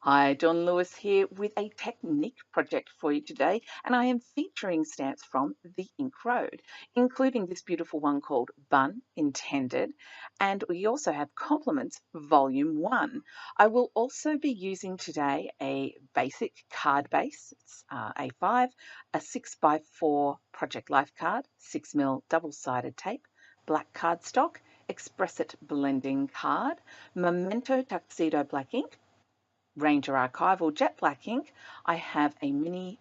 Hi, Dawn Lewis here with a technique project for you today, and I am featuring stamps from the Ink Road, including this beautiful one called Bun Intended, and we also have Compliments Volume 1. I will also be using today a basic card base, it's A5, a 6x4 Project Life card, 6mm double-sided tape, black cardstock, Express It blending card, Memento Tuxedo black ink, Ranger Archival Jet Black ink. I have a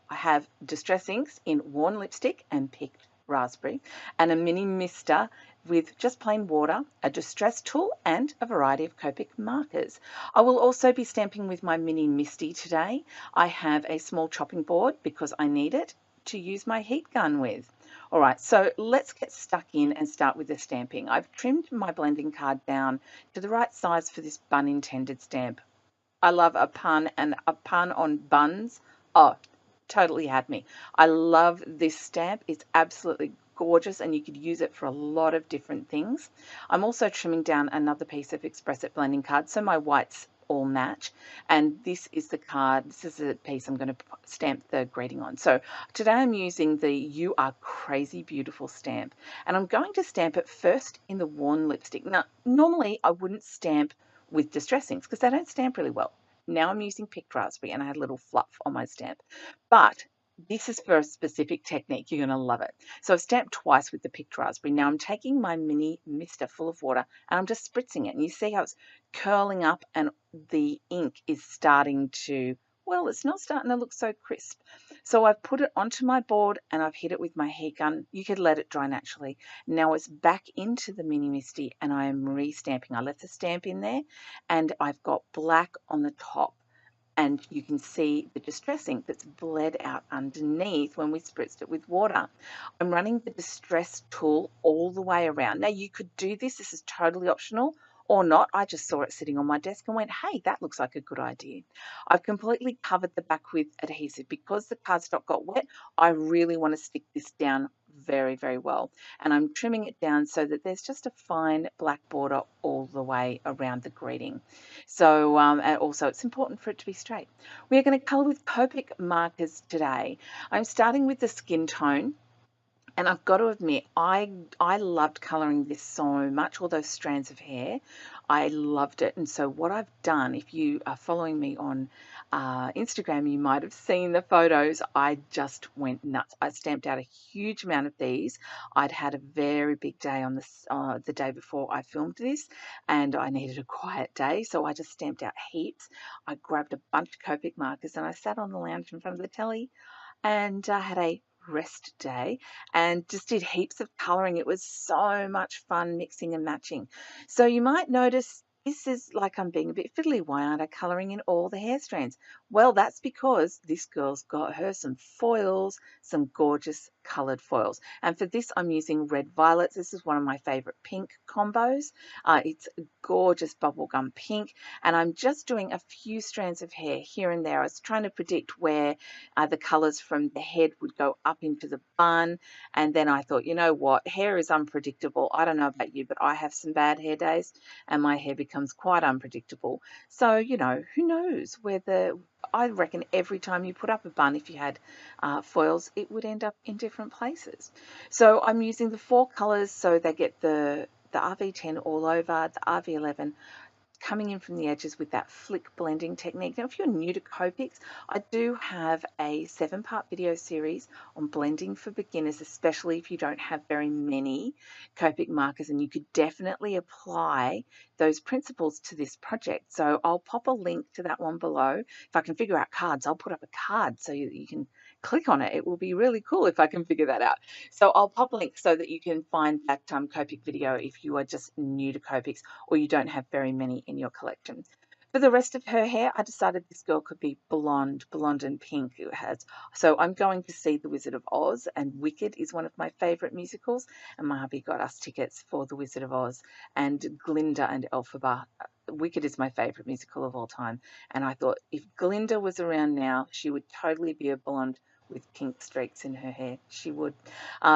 I have Distress inks in Worn Lipstick and Picked Raspberry, and a mini mister with just plain water, a distress tool, and a variety of Copic markers. I will also be stamping with my mini Misty today. I have a small chopping board because I need it to use my heat gun with. All right, so let's get stuck in and start with the stamping. I've trimmed my blending card down to the right size for this bun intended stamp. I love a pun, and a pun on buns. Oh, totally had me. I love this stamp. It's absolutely gorgeous, and you could use it for a lot of different things. I'm also trimming down another piece of Express It blending card so my whites all match, and this is the card. This is the piece I'm going to stamp the grading on. So today I'm using the You Are Crazy Beautiful stamp, and I'm going to stamp it first in the Worn lipstick. Now normally I wouldn't stamp with distress inks because they don't stamp really well. Now I'm using Picked Raspberry, and I had a little fluff on my stamp. But this is for a specific technique. You're going to love it. So I've stamped twice with the Picked Raspberry. Now I'm taking my mini mister full of water, and I'm just spritzing it. And you see how it's curling up and the ink is starting to, well, it's not starting to look so crisp. So I've put it onto my board and I've hit it with my heat gun. You could let it dry naturally. Now it's back into the mini Misty, and I am re-stamping. I left the stamp in there, and I've got black on the top, and you can see the distress ink that's bled out underneath when we spritzed it with water. I'm running the distress tool all the way around. Now you could do this. This is totally optional or not. I just saw it sitting on my desk and went, hey, that looks like a good idea. I've completely covered the back with adhesive. Because the cardstock got wet, I really want to stick this down very, very well. And I'm trimming it down so that there's just a fine black border all the way around the greeting. So, and also it's important for it to be straight. We are going to colour with Copic markers today. I'm starting with the skin tone. And I've got to admit, I loved colouring this so much, all those strands of hair. I loved it. And so what I've done, if you are following me on Instagram, you might have seen the photos. I just went nuts. I stamped out a huge amount of these. I'd had a very big day on this the day before I filmed this, and I needed a quiet day. So I just stamped out heaps. I grabbed a bunch of Copic markers and I sat on the lounge in front of the telly and had a rest day and just did heaps of colouring. It was so much fun mixing and matching. So you might notice this is like I'm being a bit fiddly. Why aren't I colouring in all the hair strands? Well, that's because this girl's got her some foils, some gorgeous coloured foils. And for this, I'm using red violets. This is one of my favourite pink combos. It's a gorgeous bubblegum pink. And I'm just doing a few strands of hair here and there. I was trying to predict where the colours from the head would go up into the bun. And then I thought, you know what? Hair is unpredictable. I don't know about you, but I have some bad hair days and my hair becomes quite unpredictable. So, you know, who knows whether, I reckon every time you put up a bun, if you had foils, it would end up in different places. So I'm using the 4 colours so they get the RV10 all over, the RV11 coming in from the edges with that flick blending technique. Now, if you're new to Copics, I do have a 7-part video series on blending for beginners, especially if you don't have very many Copic markers, and you could definitely apply those principles to this project. So I'll pop a link to that one below. If I can figure out cards, I'll put up a card so you can click on it. It will be really cool if I can figure that out. So I'll pop a link so that you can find that Copic video if you are just new to Copics or you don't have very many in your collection. For the rest of her hair, I decided this girl could be blonde and pink. So I'm going to see The Wizard of Oz, and Wicked is one of my favourite musicals, and my hubby got us tickets for The Wizard of Oz and Glinda and Elphaba. Wicked is my favourite musical of all time, and I thought if Glinda was around now, she would totally be a blonde with pink streaks in her hair. She would.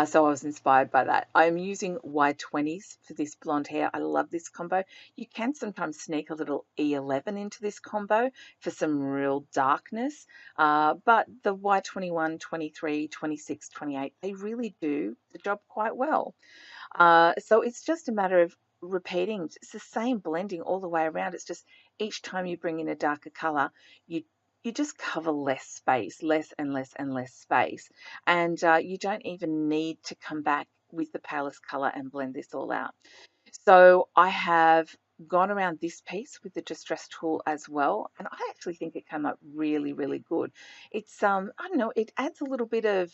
So I was inspired by that. I'm using Y20s for this blonde hair. I love this combo. You can sometimes sneak a little E11 into this combo for some real darkness. But the Y21, 23, 26, 28, they really do the job quite well. So it's just a matter of repeating. It's the same blending all the way around. It's just each time you bring in a darker color, you you just cover less space, less and less and less space, and you don't even need to come back with the palest color and blend this all out. So I have gone around this piece with the distress tool as well, and I actually think it came up really, really good. It's I don't know, it adds a little bit of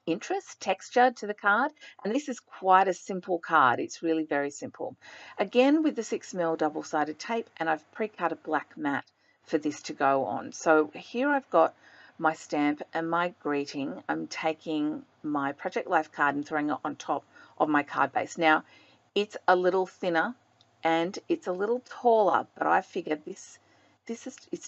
interest, texture to the card. And this is quite a simple card. It's really very simple. Again, with the 6mm double-sided tape, and I've pre-cut a black mat for this to go on. So here I've got my stamp and my greeting. I'm taking my Project Life card and throwing it on top of my card base. Now, it's a little thinner and it's a little taller, but I figured it's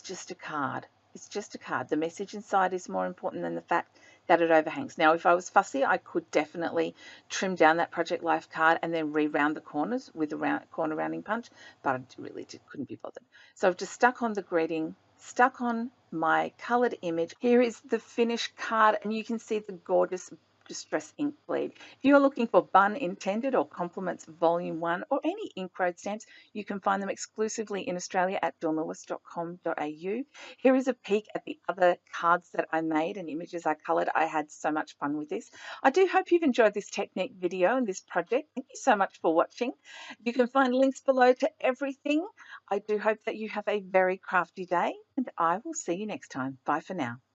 just a card. It's just a card. The message inside is more important than the fact that it overhangs. Now, if I was fussy, I could definitely trim down that Project Life card and then re-round the corners with a corner rounding punch, but I really couldn't be bothered. So I've just stuck on the greeting, stuck on my coloured image. Here is the finished card, and you can see the gorgeous distress ink bleed. If you're looking for Bun Intended or Compliments Volume 1 or any Inkroad stamps, you can find them exclusively in Australia at dawnlewis.com.au. Here is a peek at the other cards that I made and images I coloured. I had so much fun with this. I do hope you've enjoyed this technique video and this project. Thank you so much for watching. You can find links below to everything. I do hope that you have a very crafty day, and I will see you next time. Bye for now.